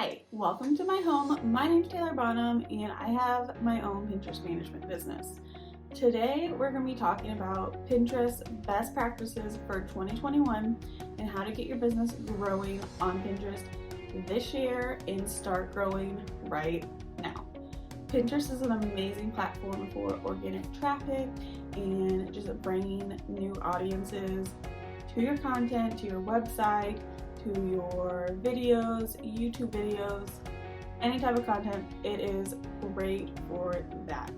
Hi, welcome to my home. My name's Taylor Bonham and I have my own Pinterest management business. Today we're going to be talking about Pinterest best practices for 2021 and how to get your business growing on Pinterest this year and start growing right now. Pinterest is an amazing platform for organic traffic and just bringing new audiences to your content, to your website, to your videos, YouTube videos, any type of content. It is great for that.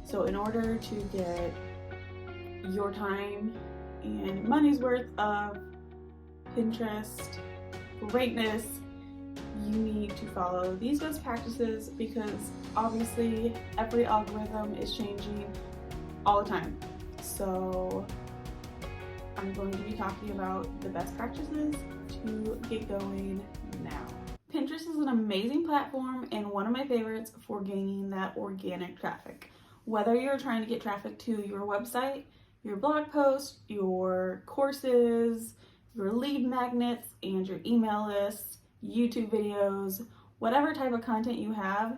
So in order to get your time and money's worth of Pinterest greatness, you need to follow these best practices because obviously every algorithm is changing all the time. So I'm going to be talking about the best practices to get going now. Pinterest is an amazing platform and one of my favorites for gaining that organic traffic. Whether you're trying to get traffic to your website, your blog posts, your courses, your lead magnets, and your email lists, YouTube videos, whatever type of content you have,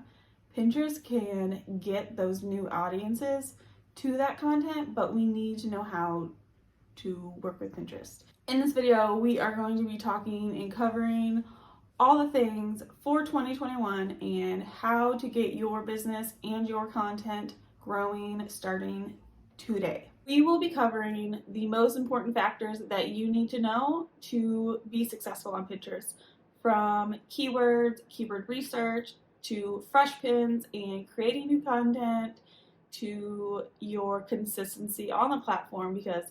Pinterest can get those new audiences to that content, but we need to know how to work with Pinterest. In this video, we are going to be talking and covering all the things for 2021 and how to get your business and your content growing starting today. We will be covering the most important factors that you need to know to be successful on Pinterest, from keywords, keyword research, to fresh pins and creating new content, to your consistency on the platform, because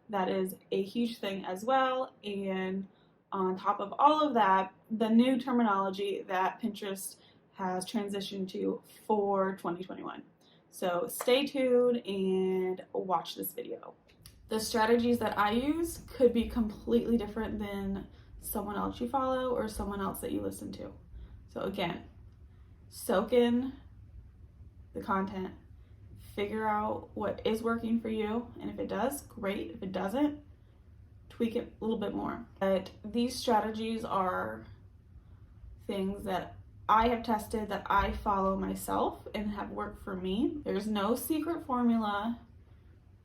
that is a huge thing as well. And on top of all of that, the new terminology that Pinterest has transitioned to for 2021. So stay tuned and watch this video. The strategies that I use could be completely different than someone else you follow or someone else that you listen to. So again, soak in the content, figure out what is working for you, and if it does, great. If it doesn't, tweak it a little bit more. But these strategies are things that I have tested, that I follow myself and have worked for me. There's no secret formula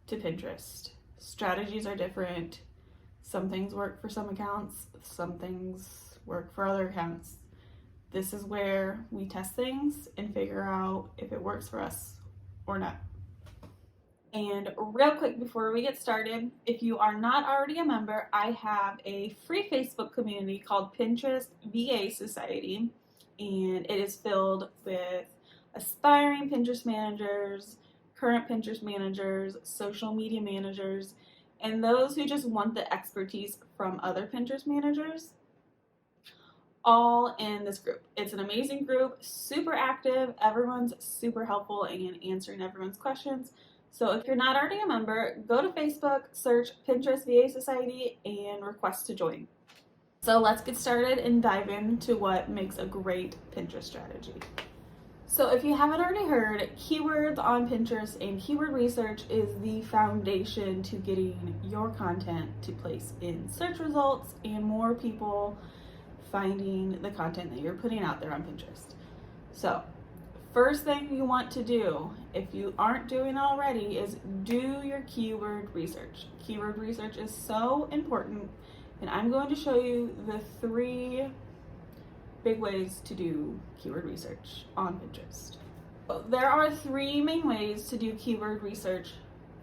to Pinterest. Strategies are different. Some things work for some accounts, some things work for other accounts. This is where we test things and figure out if it works for us or not. And real quick before we get started, if you are not already a member, I have a free Facebook community called Pinterest VA Society, and it is filled with aspiring Pinterest managers, current Pinterest managers, social media managers, and those who just want the expertise from other Pinterest managers, all in this group. It's an amazing group, super active, everyone's super helpful in answering everyone's questions. So if you're not already a member, go to Facebook, search Pinterest VA Society, and request to join. So let's get started and dive into what makes a great Pinterest strategy. So if you haven't already heard, keywords on Pinterest and keyword research is the foundation to getting your content to place in search results and more people finding the content that you're putting out there on Pinterest. So first thing you want to do, if you aren't doing it already, is do your keyword research. Keyword research is so important, and I'm going to show you the 3 big ways to do keyword research on Pinterest. There are 3 main ways to do keyword research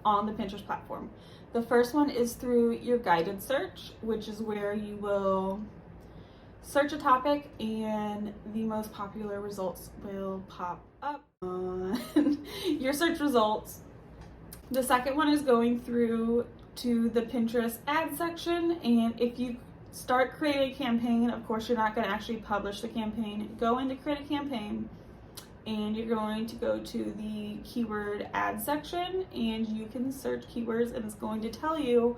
on the Pinterest platform. The first one is through your guided search, which is where you will search a topic and the most popular results will pop up on your search results. The second one is going through to the Pinterest ad section, and if you start creating a campaign, of course you're not going to actually publish the campaign. Go in to create a campaign and you're going to go to the keyword ad section and you can search keywords, and it's going to tell you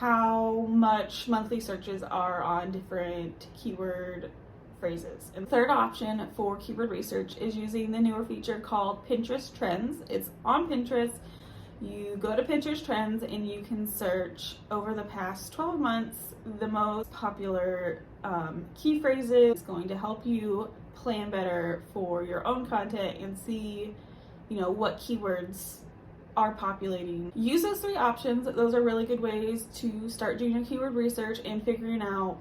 how much monthly searches are on different keyword phrases. And the third option for keyword research is using the newer feature called Pinterest Trends. It's on Pinterest. You go to Pinterest Trends and you can search over the past 12 months the most popular key phrases. It's going to help you plan better for your own content and see, what keywords are populating. Use those 3 options. Those are really good ways to start doing your keyword research and figuring out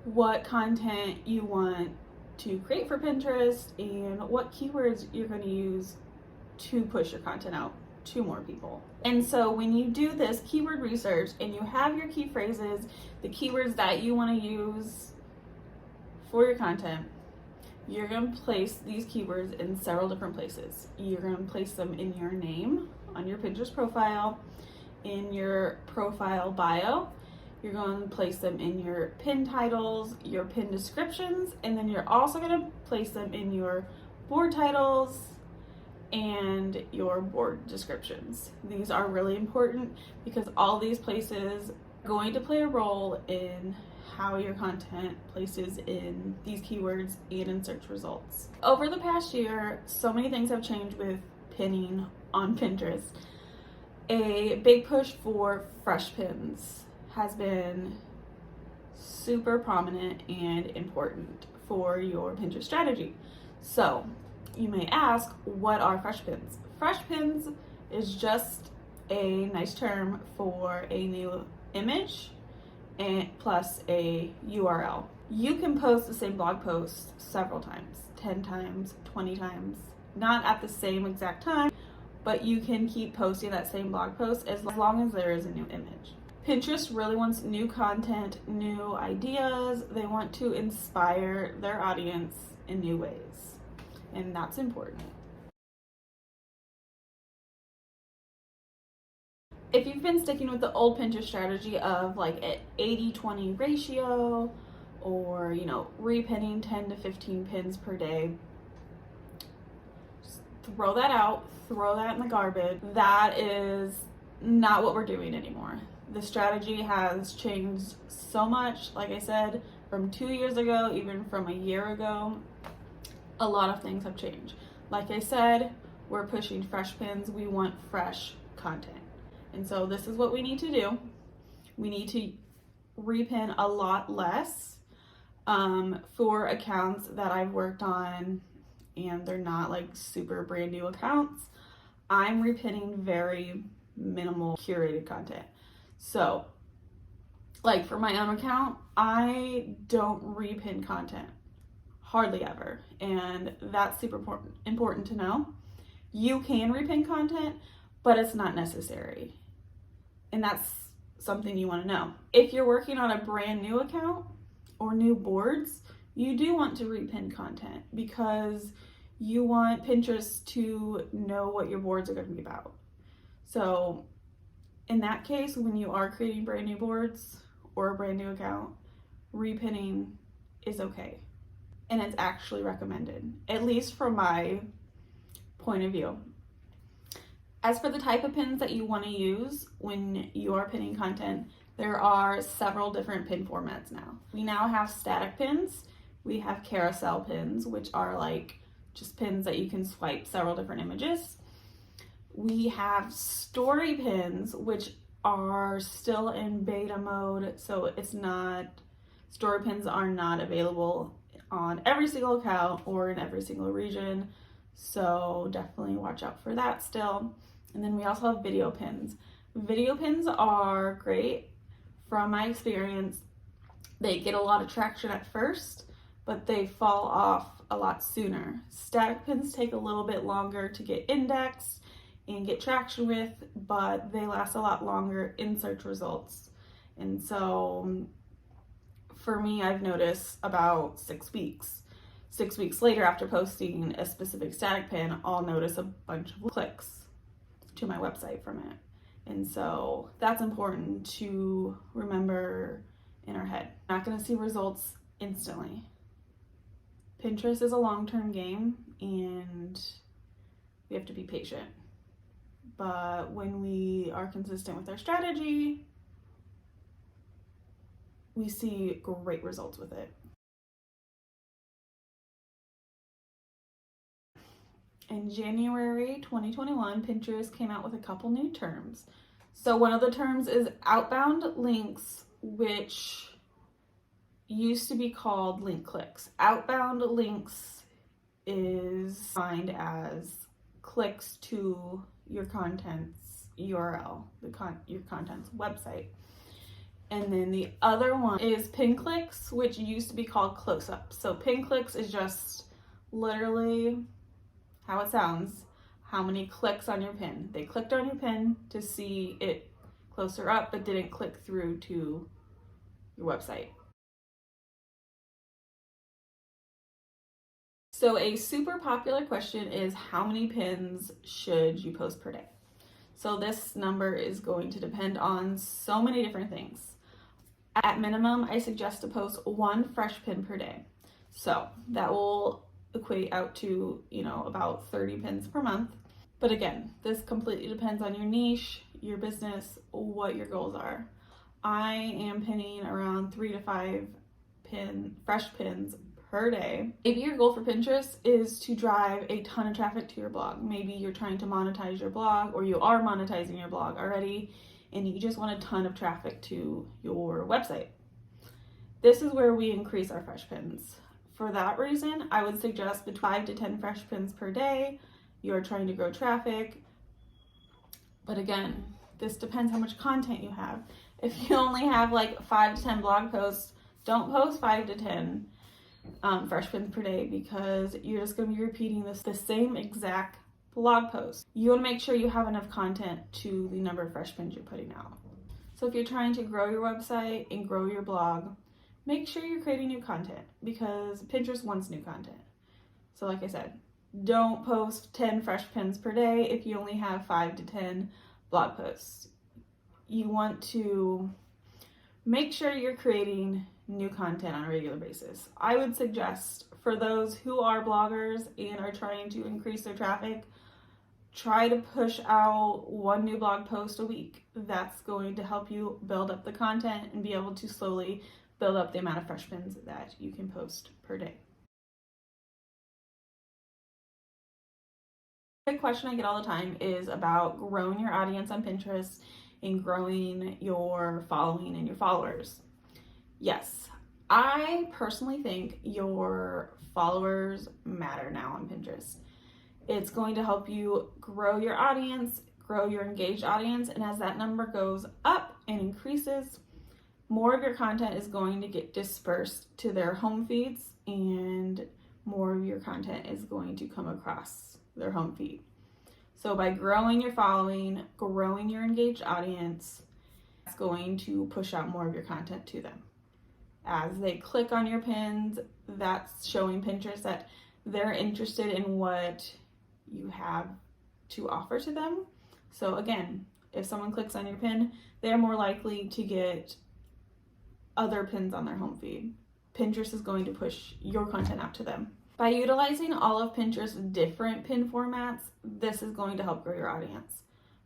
what content you want to create for Pinterest and what keywords you're going to use to push your content out to more people. And so when you do this keyword research and you have your key phrases, the keywords that you want to use for your content, you're going to place these keywords in several different places. You're going to place them in your name, on your Pinterest profile, in your profile bio. You're going to place them in your pin titles, your pin descriptions, and then you're also going to place them in your board titles and your board descriptions. These are really important because all these places are going to play a role in how your content places in these keywords and in search results. Over the past year, so many things have changed with pinning on Pinterest. A big push for fresh pins has been super prominent and important for your Pinterest strategy. So you may ask, what are fresh pins? Fresh pins is just a nice term for a new image and plus a URL. You can post the same blog post several times, 10 times, 20 times, not at the same exact time, but you can keep posting that same blog post as long as there is a new image. Pinterest really wants new content, new ideas. They want to inspire their audience in new ways, and that's important. If you've been sticking with the old Pinterest strategy of like an 80-20 ratio or, repinning 10 to 15 pins per day, just throw that out, throw that in the garbage. That is not what we're doing anymore. The strategy has changed so much, like I said, from 2 years ago, even from a year ago. A lot of things have changed. Like I said, we're pushing fresh pins. We want fresh content. And so this is what we need to do. We need to repin a lot less for accounts that I've worked on and they're not like super brand new accounts. I'm repinning very minimal curated content. So like for my own account, I don't repin content hardly ever. And that's super important to know. You can repin content, but it's not necessary. And that's something you want to know. If you're working on a brand new account or new boards, you do want to repin content because you want Pinterest to know what your boards are going to be about. So in that case, when you are creating brand new boards or a brand new account, repinning is okay. And it's actually recommended, at least from my point of view. As for the type of pins that you want to use when you are pinning content, there are several different pin formats now. We now have static pins. We have carousel pins, which are like just pins that you can swipe several different images. We have story pins, which are still in beta mode, so story pins are not available on every single account or in every single region. So definitely watch out for that still. And then we also have video pins. Video pins are great. From my experience, they get a lot of traction at first, but they fall off a lot sooner. Static pins take a little bit longer to get indexed and get traction with, but they last a lot longer in search results. And so for me, I've noticed about 6 weeks. 6 weeks later, after posting a specific static pin, I'll notice a bunch of clicks to my website from it. And so that's important to remember in our head. Not going to see results instantly. Pinterest is a long-term game and we have to be patient. But when we are consistent with our strategy, we see great results with it. In January 2021, Pinterest came out with a couple new terms. So one of the terms is outbound links, which used to be called link clicks. Outbound links is defined as clicks to your content's URL, your content's website. And then the other one is pin clicks, which used to be called close-ups. So pin clicks is just literally how it sounds, how many clicks on your pin. They clicked on your pin to see it closer up, but didn't click through to your website. So a super popular question is, how many pins should you post per day? So this number is going to depend on so many different things. At minimum, I suggest to post 1 fresh pin per day. So that will equate out to, about 30 pins per month. But again, this completely depends on your niche, your business, what your goals are. I am pinning around 3 to 5 fresh pins per day. Maybe your goal for Pinterest is to drive a ton of traffic to your blog. Maybe you're trying to monetize your blog, or you are monetizing your blog already, and you just want a ton of traffic to your website. This is where we increase our fresh pins. For that reason, I would suggest between 5 to 10 fresh pins per day. You're trying to grow traffic. But again, this depends how much content you have. If you only have like 5 to 10 blog posts, don't post 5 to 10 fresh pins per day, because you're just going to be repeating the same exact blog post. You want to make sure you have enough content to the number of fresh pins you're putting out. So if you're trying to grow your website and grow your blog, make sure you're creating new content, because Pinterest wants new content. So like I said, don't post 10 fresh pins per day if you only have 5 to 10 blog posts. You want to make sure you're creating new content on a regular basis. I would suggest for those who are bloggers and are trying to increase their traffic, try to push out 1 new blog post a week. That's going to help you build up the content and be able to slowly build up the amount of fresh pins that you can post per day. A big question I get all the time is about growing your audience on Pinterest and growing your following and your followers. Yes, I personally think your followers matter now on Pinterest. It's going to help you grow your audience, grow your engaged audience, and as that number goes up and increases, more of your content is going to get dispersed to their home feeds, and more of your content is going to come across their home feed. So by growing your following, growing your engaged audience, it's going to push out more of your content to them. As they click on your pins, that's showing Pinterest that they're interested in what you have to offer to them. So again, if someone clicks on your pin, they're more likely to get other pins on their home feed. Pinterest is going to push your content out to them. By utilizing all of Pinterest's different pin formats, this is going to help grow your audience.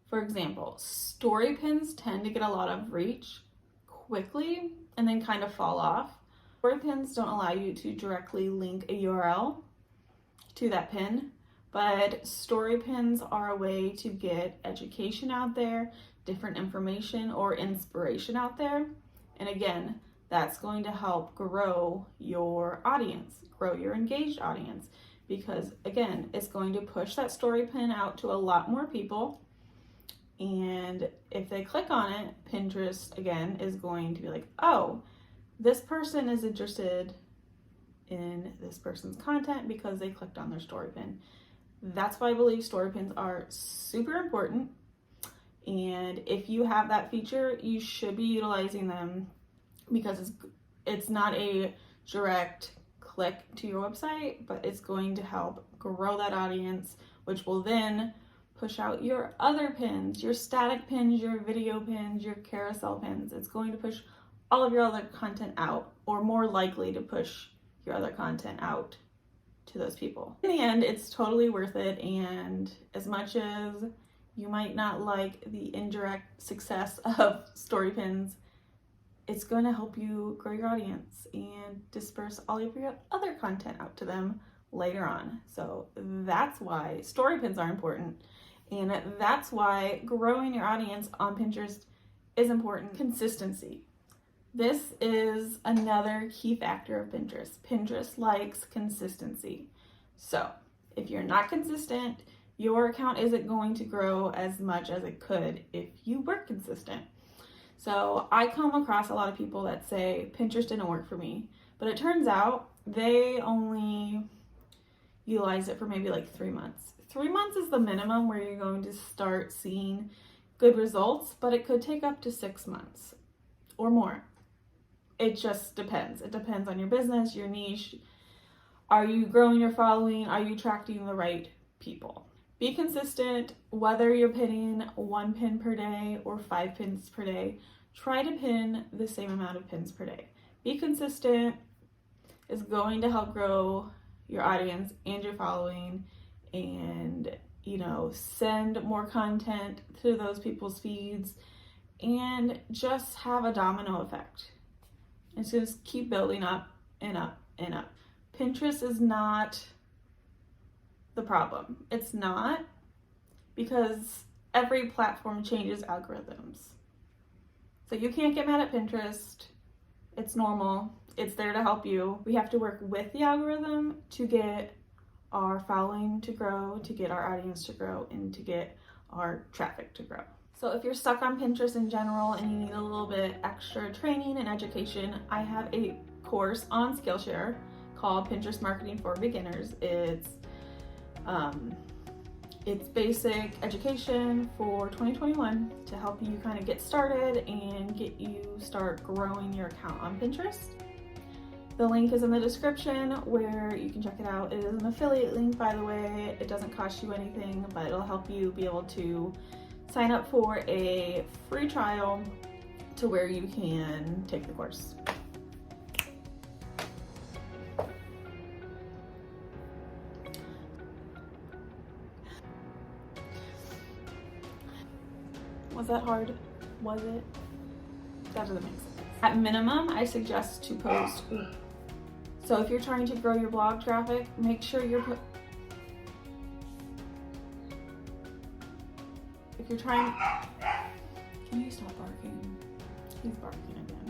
For example, story pins tend to get a lot of reach quickly and then kind of fall off. Story pins don't allow you to directly link a URL to that pin, but story pins are a way to get education out there, different information or inspiration out there. And again, that's going to help grow your audience, grow your engaged audience, because again, it's going to push that story pin out to a lot more people. And if they click on it, Pinterest again is going to be like, oh, this person is interested in this person's content because they clicked on their story pin. That's why I believe story pins are super important. And if you have that feature, you should be utilizing them, because it's not a direct click to your website, but it's going to help grow that audience, which will then push out your other pins, your static pins, your video pins, your carousel pins. It's going to push all of your other content out, or more likely to push your other content out to those people. In the end, it's totally worth it, and as much as you might not like the indirect success of story pins, it's going to help you grow your audience and disperse all of your other content out to them later on. So that's why story pins are important, and that's why growing your audience on Pinterest is important. Consistency. This is another key factor of Pinterest. Pinterest likes consistency. So if you're not consistent, your account isn't going to grow as much as it could if you were consistent. So I come across a lot of people that say Pinterest didn't work for me, but it turns out they only utilize it for maybe like 3 months. 3 months is the minimum where you're going to start seeing good results, but it could take up to 6 months or more. It just depends. It depends on your business, your niche. Are you growing your following? Are you attracting the right people? Be consistent, whether you're pinning 1 pin per day or 5 pins per day. Try to pin the same amount of pins per day. Be consistent is going to help grow your audience and your following, and send more content to those people's feeds, and just have a domino effect. It's just keep building up and up and up. Pinterest is not the problem. It's not, because every platform changes algorithms. So you can't get mad at Pinterest. It's normal. It's there to help you. We have to work with the algorithm to get our following to grow, to get our audience to grow, and to get our traffic to grow. So if you're stuck on Pinterest in general and you need a little bit extra training and education, I have a course on Skillshare called Pinterest Marketing for Beginners. It's basic education for 2021 to help you kind of get started and get you start growing your account on Pinterest. The link is in the description where you can check it out. It is an affiliate link, by the way. It doesn't cost you anything, but it'll help you be able to sign up for a free trial to where you can take the course. Was that hard? Was it? That doesn't make sense. At minimum, I suggest to post. So if you're trying to grow your blog traffic, make sure if you're trying, can you stop barking? He's barking again.